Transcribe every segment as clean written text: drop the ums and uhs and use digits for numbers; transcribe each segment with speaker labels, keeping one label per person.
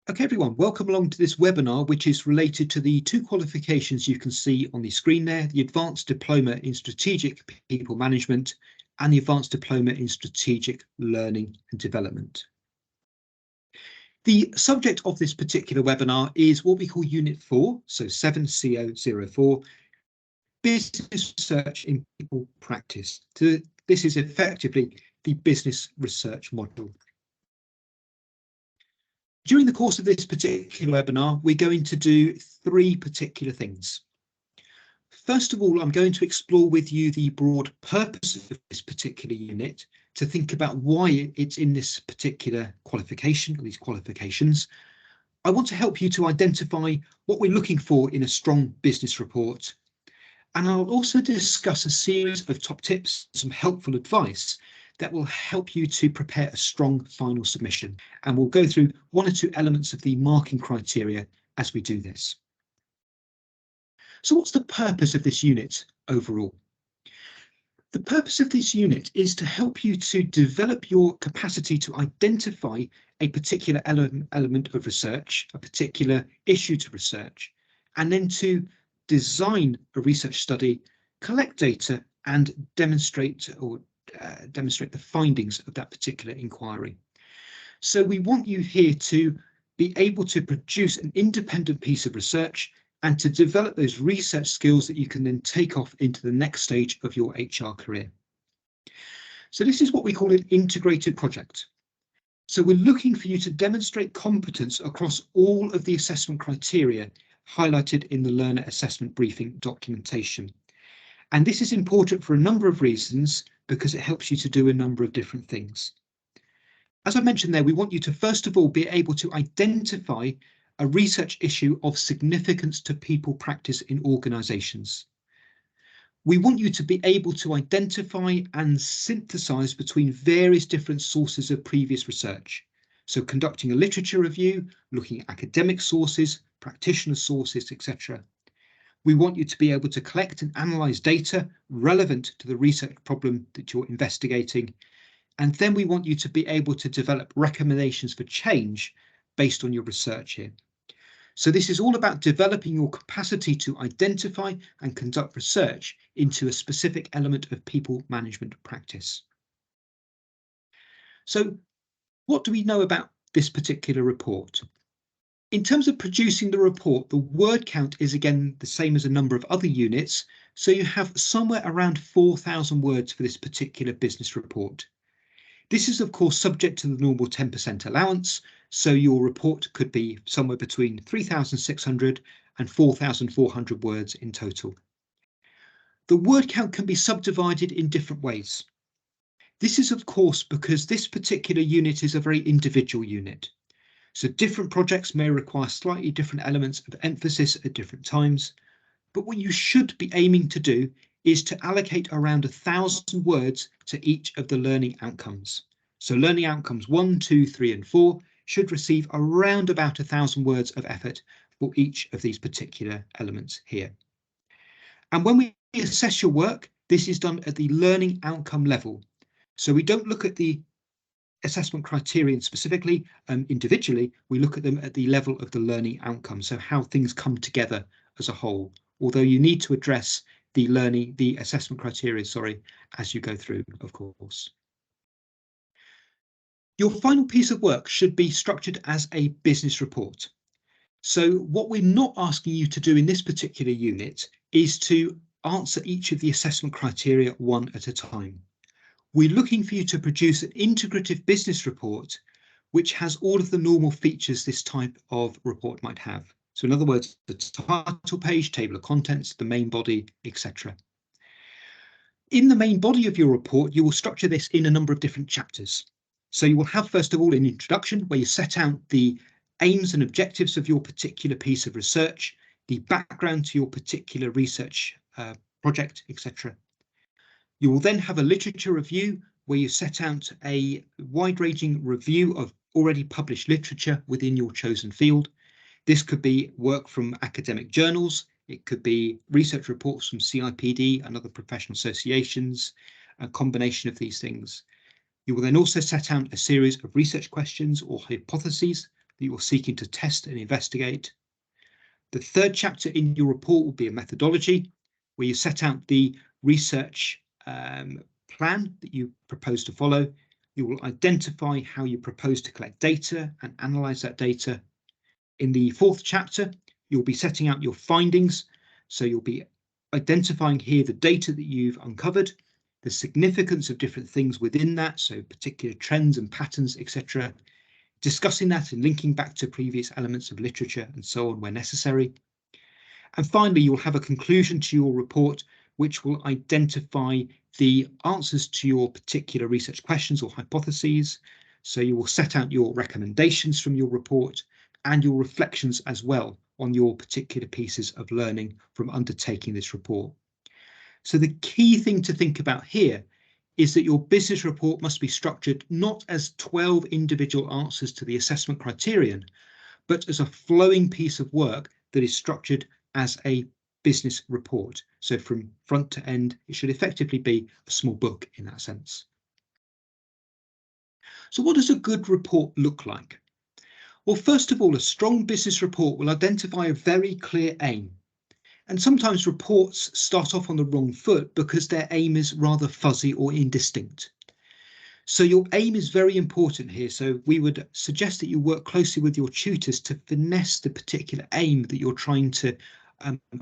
Speaker 1: Okay, everyone, welcome along to this webinar, which is related to the two qualifications you can see on the screen there, the Advanced Diploma in Strategic People Management and the Advanced Diploma in Strategic Learning and Development. The subject of this particular webinar is what we call Unit 4, so 7CO04, Business Research in People Practice. So this is effectively the business research module. During the course of this particular webinar, we're going to do three particular things. First of all, I'm going to explore with you the broad purpose of this particular unit to think about why it's in this particular qualification, or these qualifications. I want to help you to identify what we're looking for in a strong business report. And I'll also discuss a series of top tips, some helpful advice that will help you to prepare a strong final submission. And we'll go through one or two elements of the marking criteria as we do this. So what's the purpose of this unit overall? The purpose of this unit is to help you to develop your capacity to identify a particular element of research, a particular issue to research, and then to design a research study, collect data, and demonstrate the findings of that particular inquiry. So we want you here to be able to produce an independent piece of research and to develop those research skills that you can then take off into the next stage of your HR career. So this is what we call an integrated project. So we're looking for you to demonstrate competence across all of the assessment criteria highlighted in the learner assessment briefing documentation. And this is important for a number of reasons, because it helps you to do a number of different things. As I mentioned there, we want you to first of all be able to identify a research issue of significance to people practice in organisations. We want you to be able to identify and synthesise between various different sources of previous research. So conducting a literature review, looking at academic sources, practitioner sources, etc. We want you to be able to collect and analyse data relevant to the research problem that you're investigating. And then we want you to be able to develop recommendations for change based on your research here. So this is all about developing your capacity to identify and conduct research into a specific element of people management practice. So what do we know about this particular report? In terms of producing the report, the word count is again the same as a number of other units, so you have somewhere around 4,000 words for this particular business report. This is of course subject to the normal 10% allowance, so your report could be somewhere between 3,600 and 4,400 words in total. The word count can be subdivided in different ways. This is of course because this particular unit is a very individual unit. So different projects may require slightly different elements of emphasis at different times, but what you should be aiming to do is to allocate around 1,000 words to each of the learning outcomes. So learning outcomes 1, 2, 3 and 4 should receive around about 1,000 words of effort for each of these particular elements here. And when we assess your work, this is done at the learning outcome level. So we don't look at the assessment criterion specifically, individually, we look at them at the level of the learning outcome, so how things come together as a whole, although you need to address the assessment criteria, as you go through, of course. Your final piece of work should be structured as a business report. So what we're not asking you to do in this particular unit is to answer each of the assessment criteria one at a time. We're looking for you to produce an integrative business report which has all of the normal features this type of report might have. So in other words, the title page, table of contents, the main body, etc. In the main body of your report, you will structure this in a number of different chapters. So you will have, first of all, an introduction where you set out the aims and objectives of your particular piece of research, the background to your particular research project, etc. You will then have a literature review where you set out a wide-ranging review of already published literature within your chosen field. This could be work from academic journals, it could be research reports from CIPD and other professional associations, a combination of these things. You will then also set out a series of research questions or hypotheses that you're seeking to test and investigate. The third chapter in your report will be a methodology, where you set out the research plan that you propose to follow. You will identify how you propose to collect data and analyse that data. In the fourth chapter, you'll be setting out your findings. So you'll be identifying here the data that you've uncovered, the significance of different things within that, so particular trends and patterns, etc. Discussing that and linking back to previous elements of literature and so on where necessary. And finally, you'll have a conclusion to your report, which will identify the answers to your particular research questions or hypotheses. So you will set out your recommendations from your report and your reflections as well on your particular pieces of learning from undertaking this report. So the key thing to think about here is that your business report must be structured not as 12 individual answers to the assessment criterion, but as a flowing piece of work that is structured as a business report. So from front to end, it should effectively be a small book in that sense. So what does a good report look like? Well, first of all, a strong business report will identify a very clear aim. And sometimes reports start off on the wrong foot because their aim is rather fuzzy or indistinct. So your aim is very important here. So we would suggest that you work closely with your tutors to finesse the particular aim that you're trying to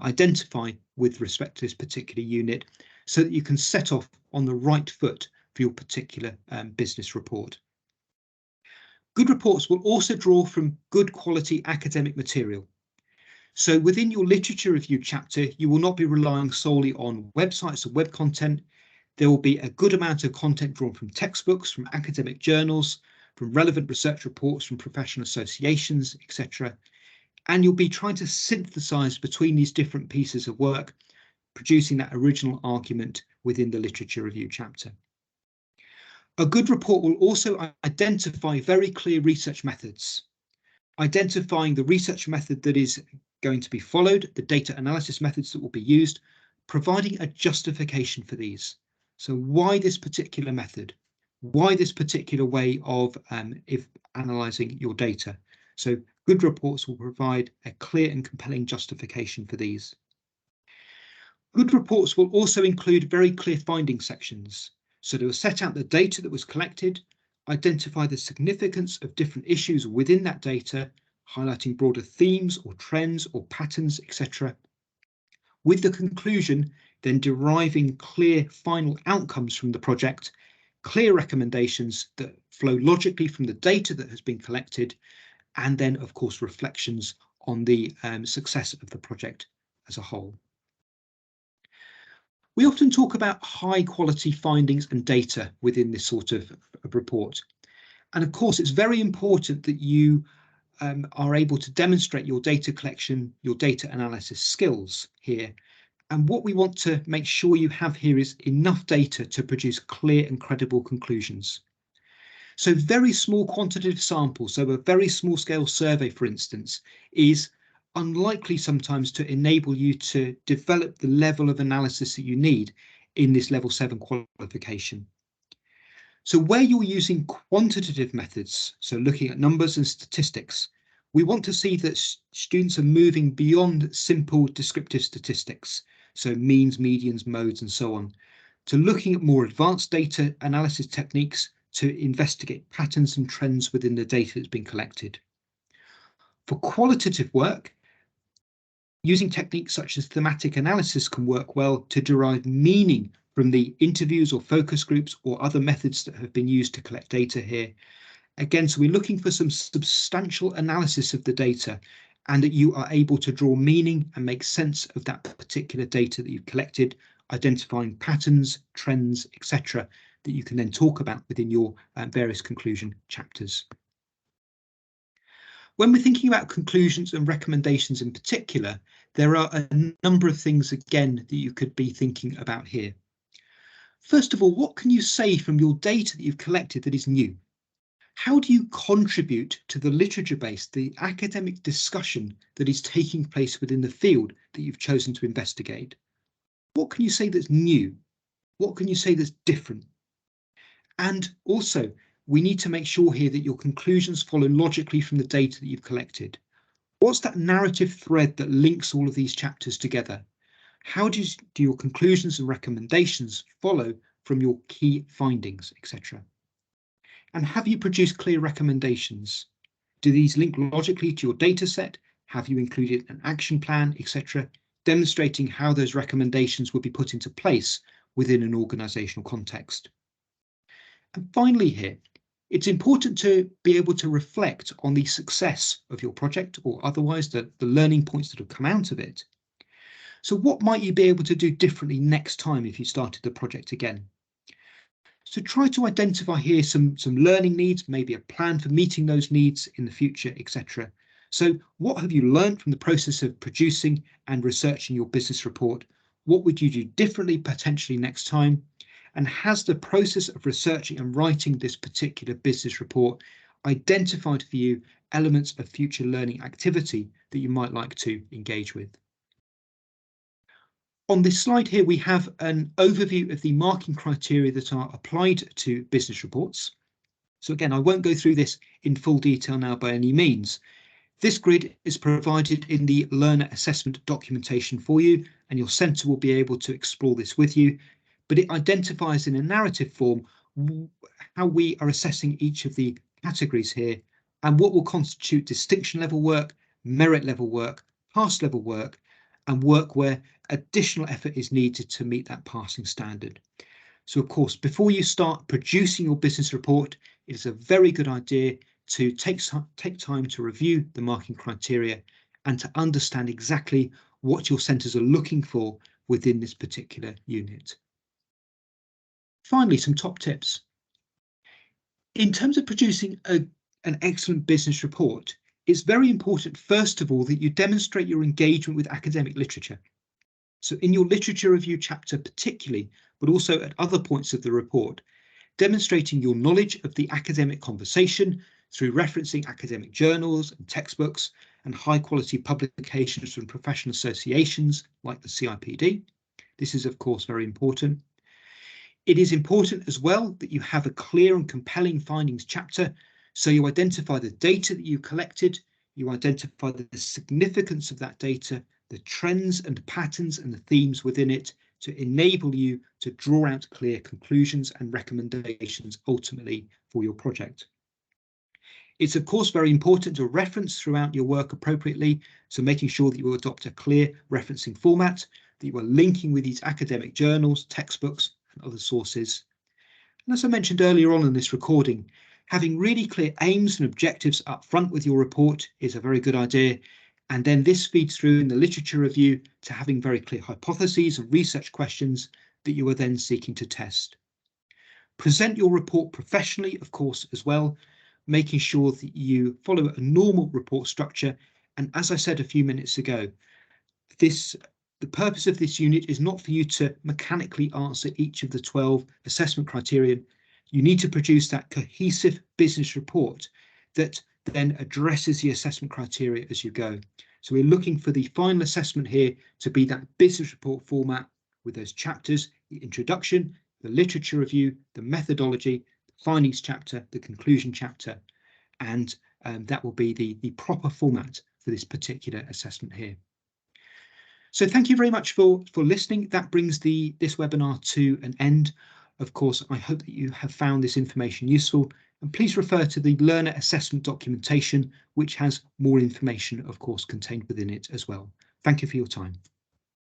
Speaker 1: identify with respect to this particular unit, so that you can set off on the right foot for your particular business report. Good reports will also draw from good quality academic material. So within your literature review chapter, you will not be relying solely on websites or web content. There will be a good amount of content drawn from textbooks, from academic journals, from relevant research reports from professional associations, etc. And you'll be trying to synthesize between these different pieces of work, producing that original argument within the literature review chapter. A good report will also identify very clear research methods, identifying the research method that is going to be followed, the data analysis methods that will be used, providing a justification for these. So why this particular method? Why this particular way of analysing your data? So good reports will provide a clear and compelling justification for these. Good reports will also include very clear finding sections. So they will set out the data that was collected, identify the significance of different issues within that data, highlighting broader themes or trends or patterns, etc. With the conclusion, then deriving clear final outcomes from the project, clear recommendations that flow logically from the data that has been collected, and then, of course, reflections on the success of the project as a whole. We often talk about high quality findings and data within this sort of report. And of course, it's very important that you are able to demonstrate your data collection, your data analysis skills here. And what we want to make sure you have here is enough data to produce clear and credible conclusions. So very small quantitative samples, so a very small scale survey, for instance, is unlikely sometimes to enable you to develop the level of analysis that you need in this level 7 qualification. So where you're using quantitative methods, so looking at numbers and statistics, we want to see that students are moving beyond simple descriptive statistics, so means, medians, modes, and so on, to looking at more advanced data analysis techniques to investigate patterns and trends within the data that's been collected. For qualitative work, using techniques such as thematic analysis can work well to derive meaning from the interviews or focus groups or other methods that have been used to collect data here. Again, so we're looking for some substantial analysis of the data and that you are able to draw meaning and make sense of that particular data that you've collected, identifying patterns, trends, etc., that you can then talk about within your various conclusion chapters. When we're thinking about conclusions and recommendations in particular, there are a number of things, again, that you could be thinking about here. First of all, what can you say from your data that you've collected that is new? How do you contribute to the literature base, the academic discussion that is taking place within the field that you've chosen to investigate? What can you say that's new? What can you say that's different? And also, we need to make sure here that your conclusions follow logically from the data that you've collected. What's that narrative thread that links all of these chapters together? How do your conclusions and recommendations follow from your key findings, etc.? And have you produced clear recommendations? Do these link logically to your data set? Have you included an action plan, etc., demonstrating how those recommendations will be put into place within an organisational context? And finally here, it's important to be able to reflect on the success of your project, or otherwise the learning points that have come out of it. So what might you be able to do differently next time if you started the project again? So try to identify here some learning needs, maybe a plan for meeting those needs in the future, etc. So what have you learned from the process of producing and researching your business report? What would you do differently potentially next time? And has the process of researching and writing this particular business report identified for you elements of future learning activity that you might like to engage with? On this slide here, we have an overview of the marking criteria that are applied to business reports. So again, I won't go through this in full detail now by any means. This grid is provided in the learner assessment documentation for you, and your centre will be able to explore this with you. But it identifies in a narrative form how we are assessing each of the categories here and what will constitute distinction level work, merit level work, pass level work, and work where additional effort is needed to meet that passing standard. So of course, before you start producing your business report, it is a very good idea to take time to review the marking criteria and to understand exactly what your centres are looking for within this particular unit. Finally, some top tips. In terms of producing an excellent business report, it's very important, first of all, that you demonstrate your engagement with academic literature. So in your literature review chapter particularly, but also at other points of the report, demonstrating your knowledge of the academic conversation through referencing academic journals and textbooks and high quality publications from professional associations like the CIPD. This is of course very important. It is important as well that you have a clear and compelling findings chapter, so you identify the data that you collected, you identify the significance of that data, the trends and patterns and the themes within it to enable you to draw out clear conclusions and recommendations ultimately for your project. It's of course very important to reference throughout your work appropriately, so making sure that you adopt a clear referencing format, that you are linking with these academic journals, textbooks and other sources. And as I mentioned earlier on in this recording, having really clear aims and objectives up front with your report is a very good idea. And then this feeds through in the literature review to having very clear hypotheses and research questions that you are then seeking to test. Present your report professionally, of course, as well, making sure that you follow a normal report structure. And as I said a few minutes ago, the purpose of this unit is not for you to mechanically answer each of the 12 assessment criteria. You need to produce that cohesive business report that then addresses the assessment criteria as you go. So we're looking for the final assessment here to be that business report format with those chapters, the introduction, the literature review, the methodology, the findings chapter, the conclusion chapter, and that will be the proper format for this particular assessment here. So thank you very much for listening. That brings this webinar to an end. Of course, I hope that you have found this information useful, and please refer to the learner assessment documentation, which has more information, of course, contained within it as well. Thank you for your time.